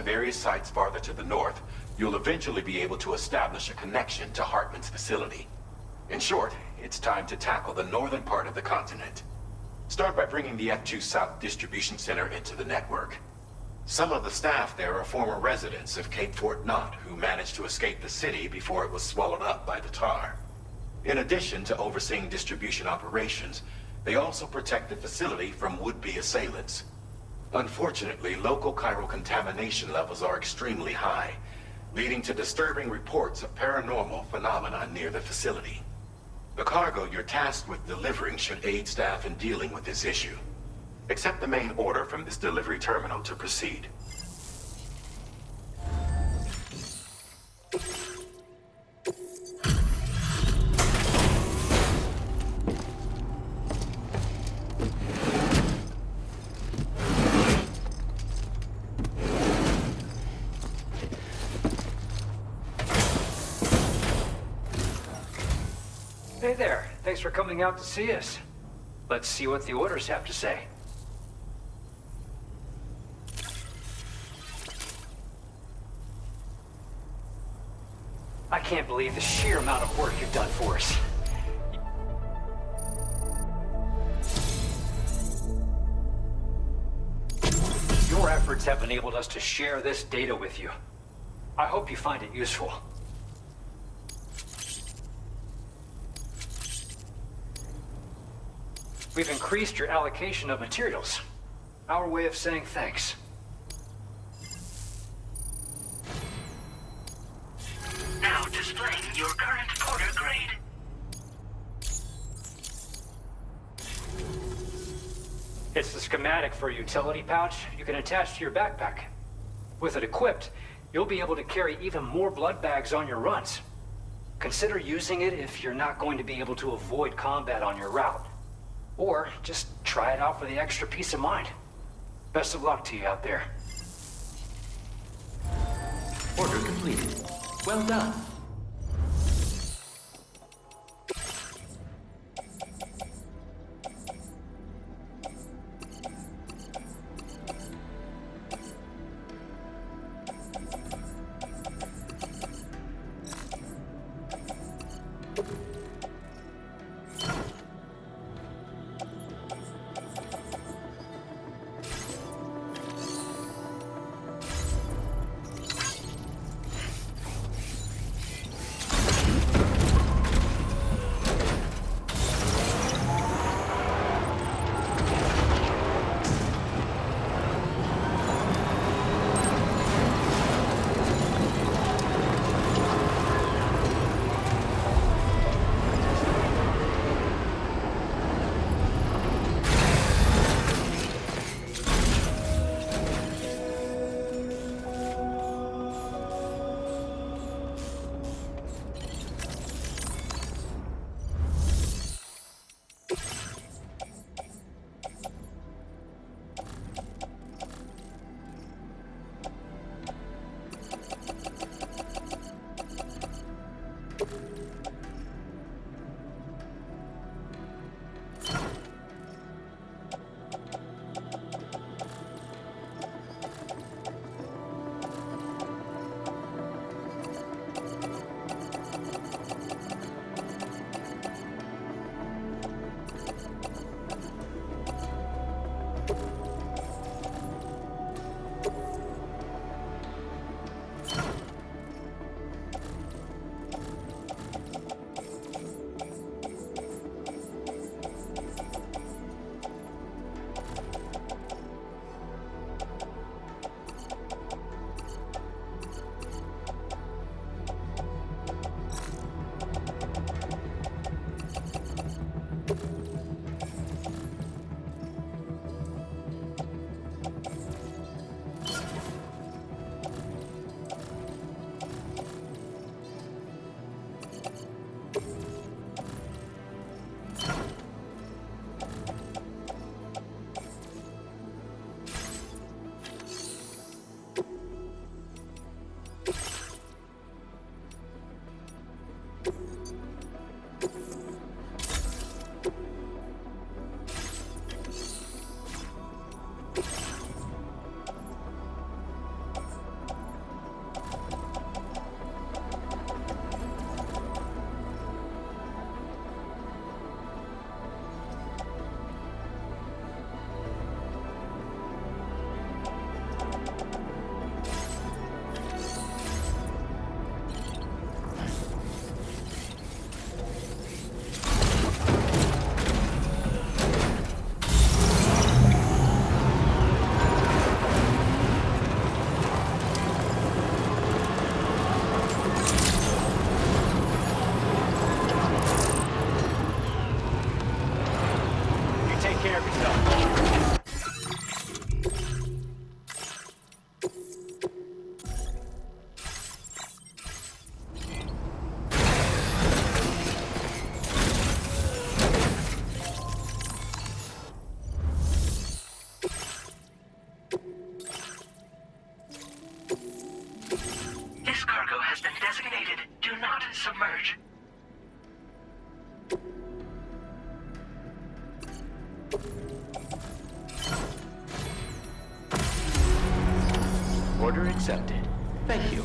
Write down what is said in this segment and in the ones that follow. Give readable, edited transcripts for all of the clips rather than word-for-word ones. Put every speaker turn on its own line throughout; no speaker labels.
various sites farther to the north, you'll eventually be able to establish a connection to Hartman's facility. In short, it's time to tackle the northern part of the continent. Start by bringing the F2 South Distribution Center into the network. Some of the staff there are former residents of Cape Fort Knott who managed to escape the city before it was swallowed up by the tar. In addition to overseeing distribution operations, they also protect the facility from would-be assailants. Unfortunately, local chiral contamination levels are extremely high, leading to disturbing reports of paranormal phenomena near the facility. The cargo you're tasked with delivering should aid staff in dealing with this issue. Accept the main order from this delivery terminal to proceed.
Hey there, thanks for coming out to see us. Let's see what the orders have to say. I can't believe the sheer amount of work you've done for us. Your efforts have enabled us to share this data with you. I hope you find it useful. We've increased your allocation of materials. Our way of saying thanks.
Now displaying your current order grade.
It's the schematic for a utility pouch you can attach to your backpack. With it equipped, you'll be able to carry even more blood bags on your runs. Consider using it if you're not going to be able to avoid combat on your route. Or just try it out for the extra peace of mind. Best of luck to you out there.
Order completed. Well done.
This cargo has been designated Do Not Submerge.
Order accepted. Thank you.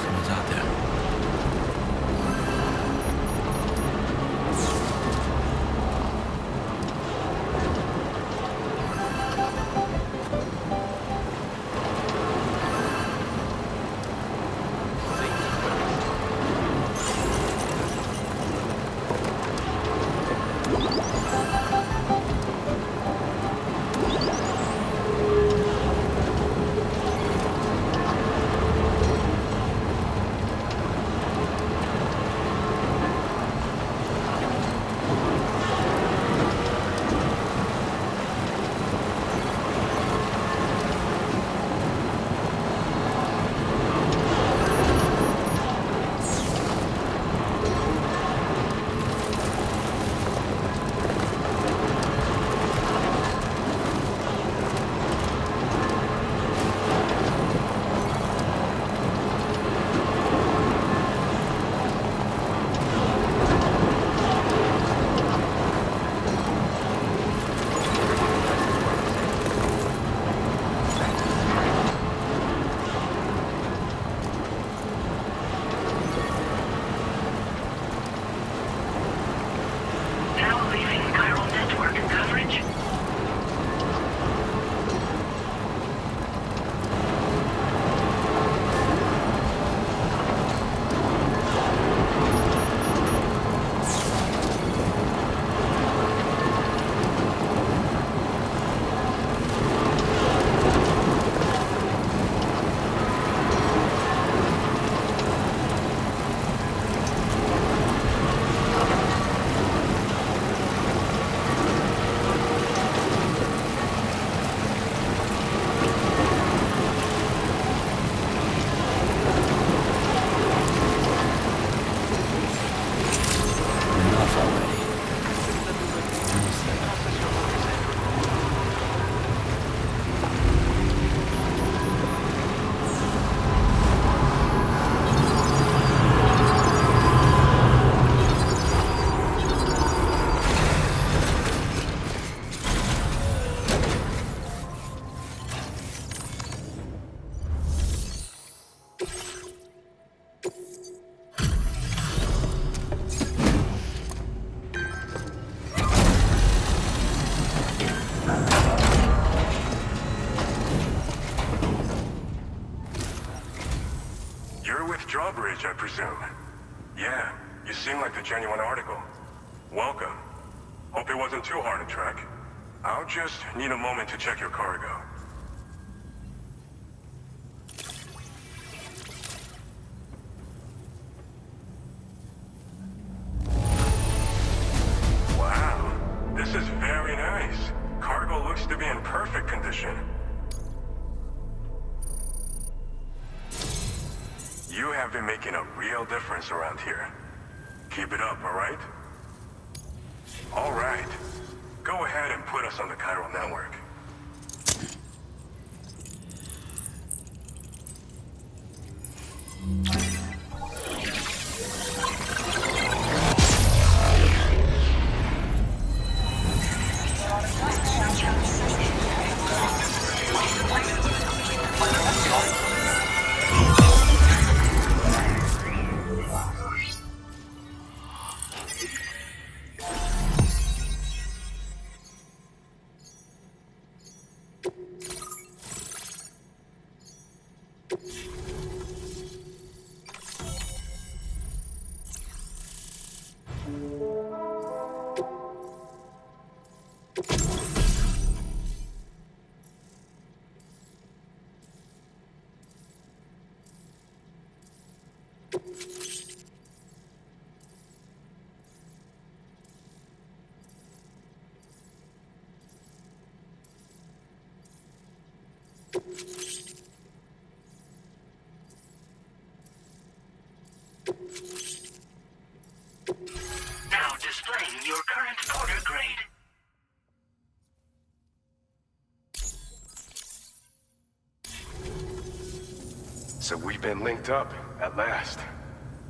Someone's out there.
Now leaving chiral network coverage.
Enough already. Almost there.
You're with Drawbridge, I presume. Yeah, you seem like the genuine article. Welcome. Hope it wasn't too hard to track. I'll just need a moment to check your cargo. Wow, this is very nice. Cargo looks to be in perfect condition. You have been making a real difference around here. Keep it up, all right? All right. Go ahead and put us on the chiral network.
Now displaying your current order grade.
So we've been linked up, at last.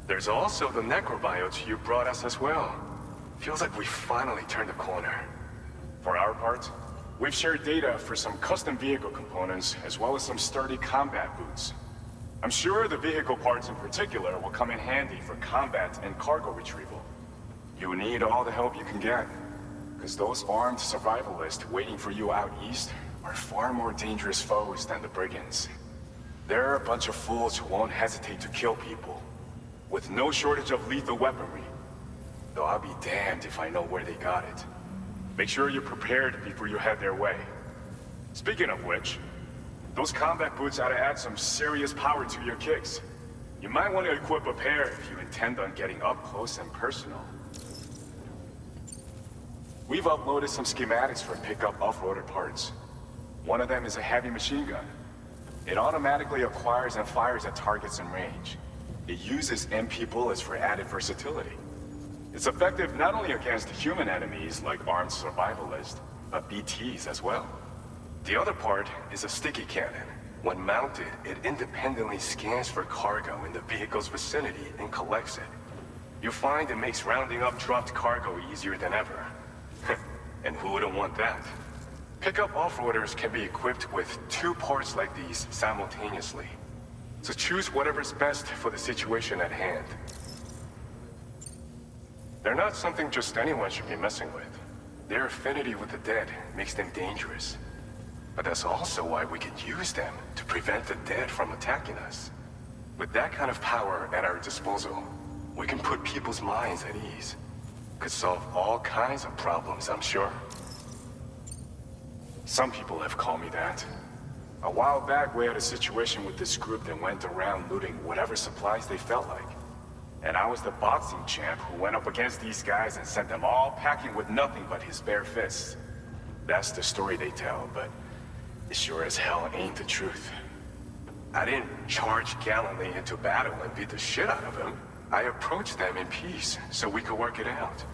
There's also the necrobiotes you brought us as well. Feels like we finally turned a corner. For our part, we've shared data for some custom vehicle components, as well as some sturdy combat boots. I'm sure the vehicle parts in particular will come in handy for combat and cargo retrieval. You need all the help you can get, because those armed survivalists waiting for you out east are far more dangerous foes than the brigands. They're a bunch of fools who won't hesitate to kill people, with no shortage of lethal weaponry. Though I'll be damned if I know where they got it. Make sure you're prepared before you head their way. Speaking of which, those combat boots ought to add some serious power to your kicks. You might want to equip a pair if you intend on getting up close and personal. We've uploaded some schematics for pickup off-roader parts. One of them is a heavy machine gun. It automatically acquires and fires at targets in range. It uses MP bullets for added versatility. It's effective not only against human enemies like armed survivalists, but BTs as well. The other part is a sticky cannon. When mounted, it independently scans for cargo in the vehicle's vicinity and collects it. You'll find it makes rounding up dropped cargo easier than ever. And who wouldn't want that? Pickup off-roaders can be equipped with 2 parts like these simultaneously. So choose whatever's best for the situation at hand. They're not something just anyone should be messing with. Their affinity with the dead makes them dangerous. But that's also why we can use them to prevent the dead from attacking us. With that kind of power at our disposal, we can put people's minds at ease. Could solve all kinds of problems, I'm sure. Some people have called me that. A while back, we had a situation with this group that went around looting whatever supplies they felt like. And I was the boxing champ who went up against these guys and sent them all packing with nothing but his bare fists. That's the story they tell, but it sure as hell ain't the truth. I didn't charge gallantly into battle and beat the shit out of them. I approached them in peace so we could work it out.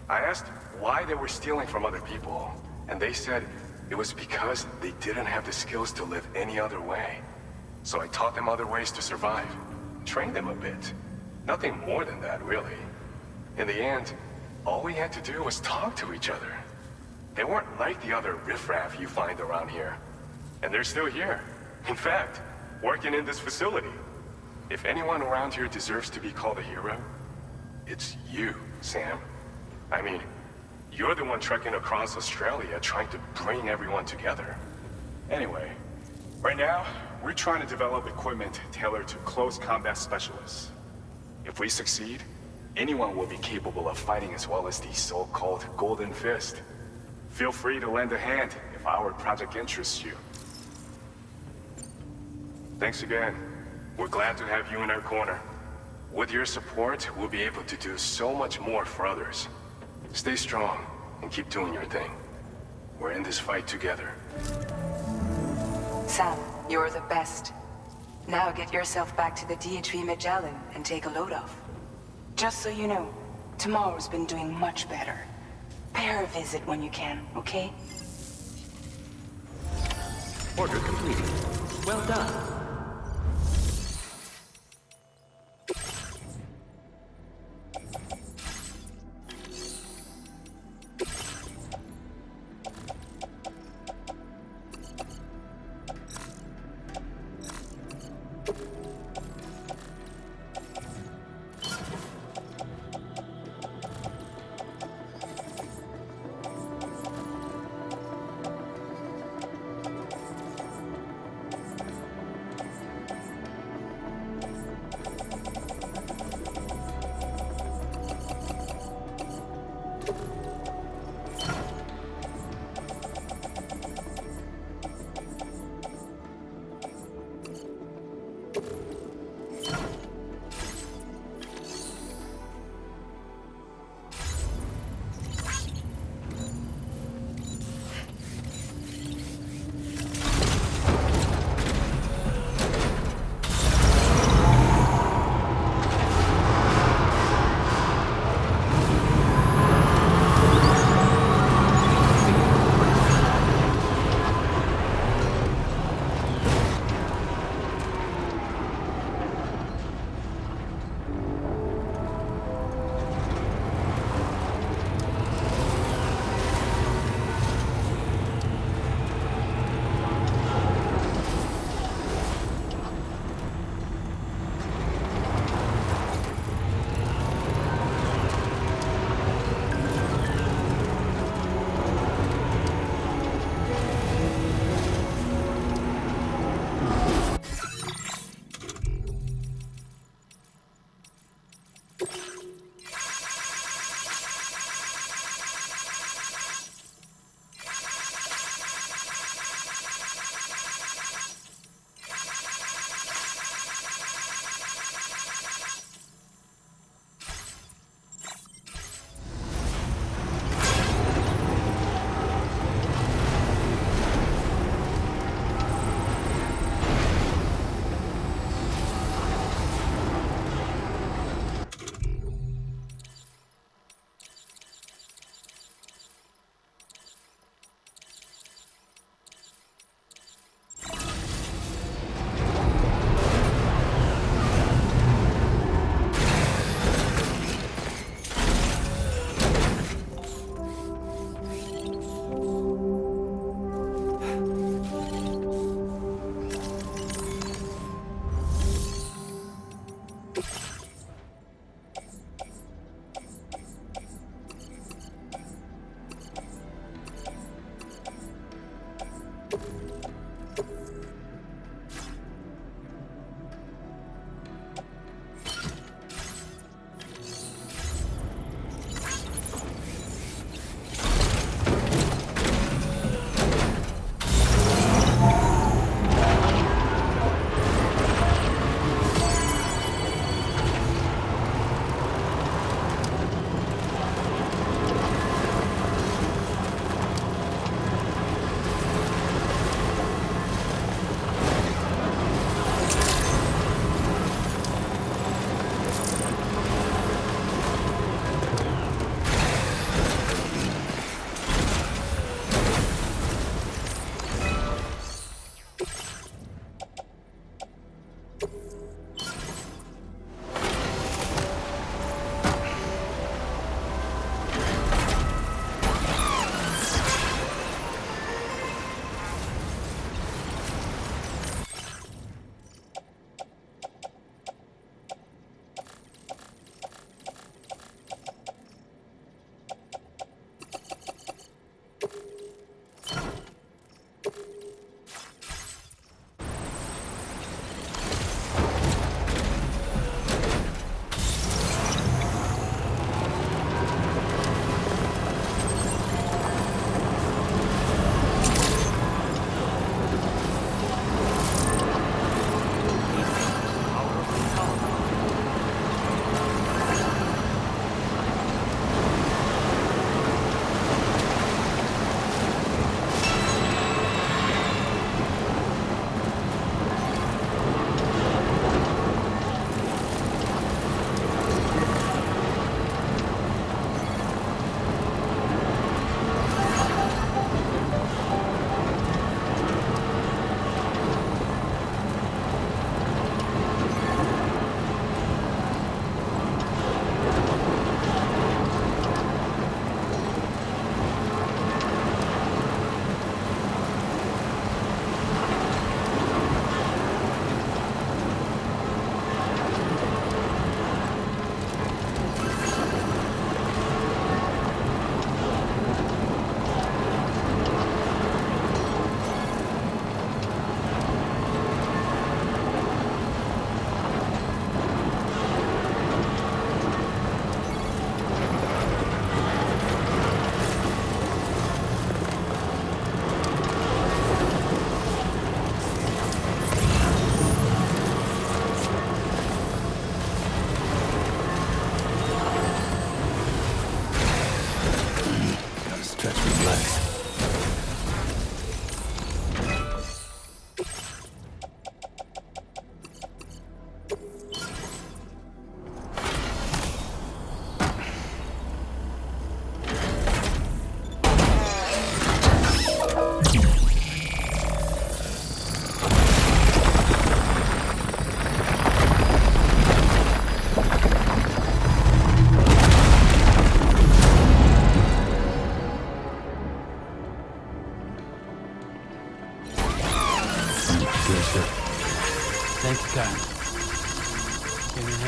I asked why they were stealing from other people, and they said it was because they didn't have the skills to live any other way. So I taught them other ways to survive, trained them a bit. Nothing more than that, really. In the end, all we had to do was talk to each other. They weren't like the other riffraff you find around here. And they're still here. In fact, working in this facility. If anyone around here deserves to be called a hero, it's you, Sam. I mean, you're the one trekking across Australia trying to bring everyone together. Anyway, right now, we're trying to develop equipment tailored to close combat specialists. If we succeed, anyone will be capable of fighting as well as these so-called Golden Fist. Feel free to lend a hand if our project interests you. Thanks again. We're glad to have you in our corner. With your support, we'll be able to do so much more for others. Stay strong and keep doing your thing. We're in this fight together.
Sam, you're the best. Now get yourself back to the DHV Magellan and take a load off. Just so you know, tomorrow's been doing much better. Pay her a visit when you can, okay?
Order completed. Well done.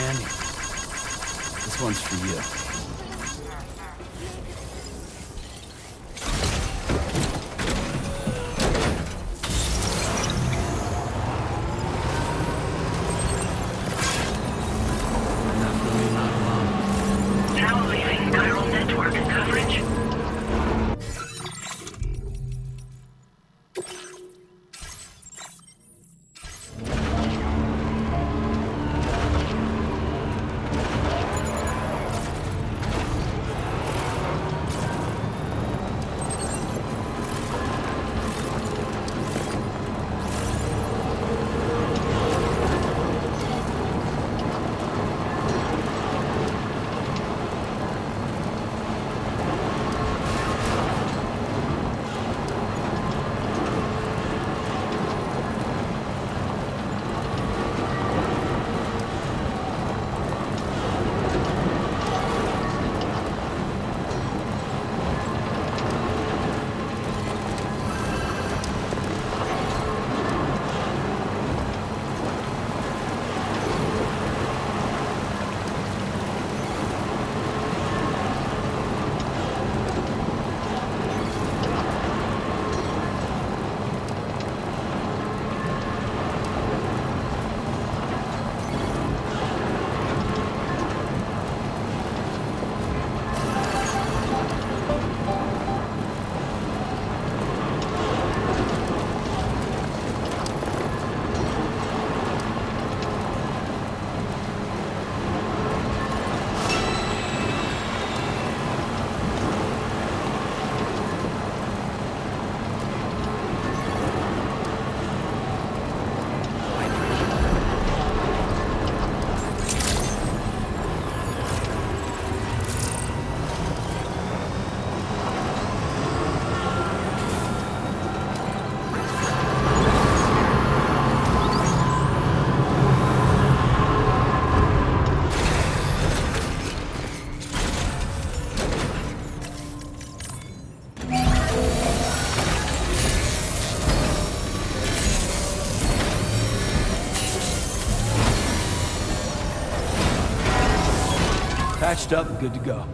man. This one's for you.
Now leaving chiral network coverage.
Patched up, good to go.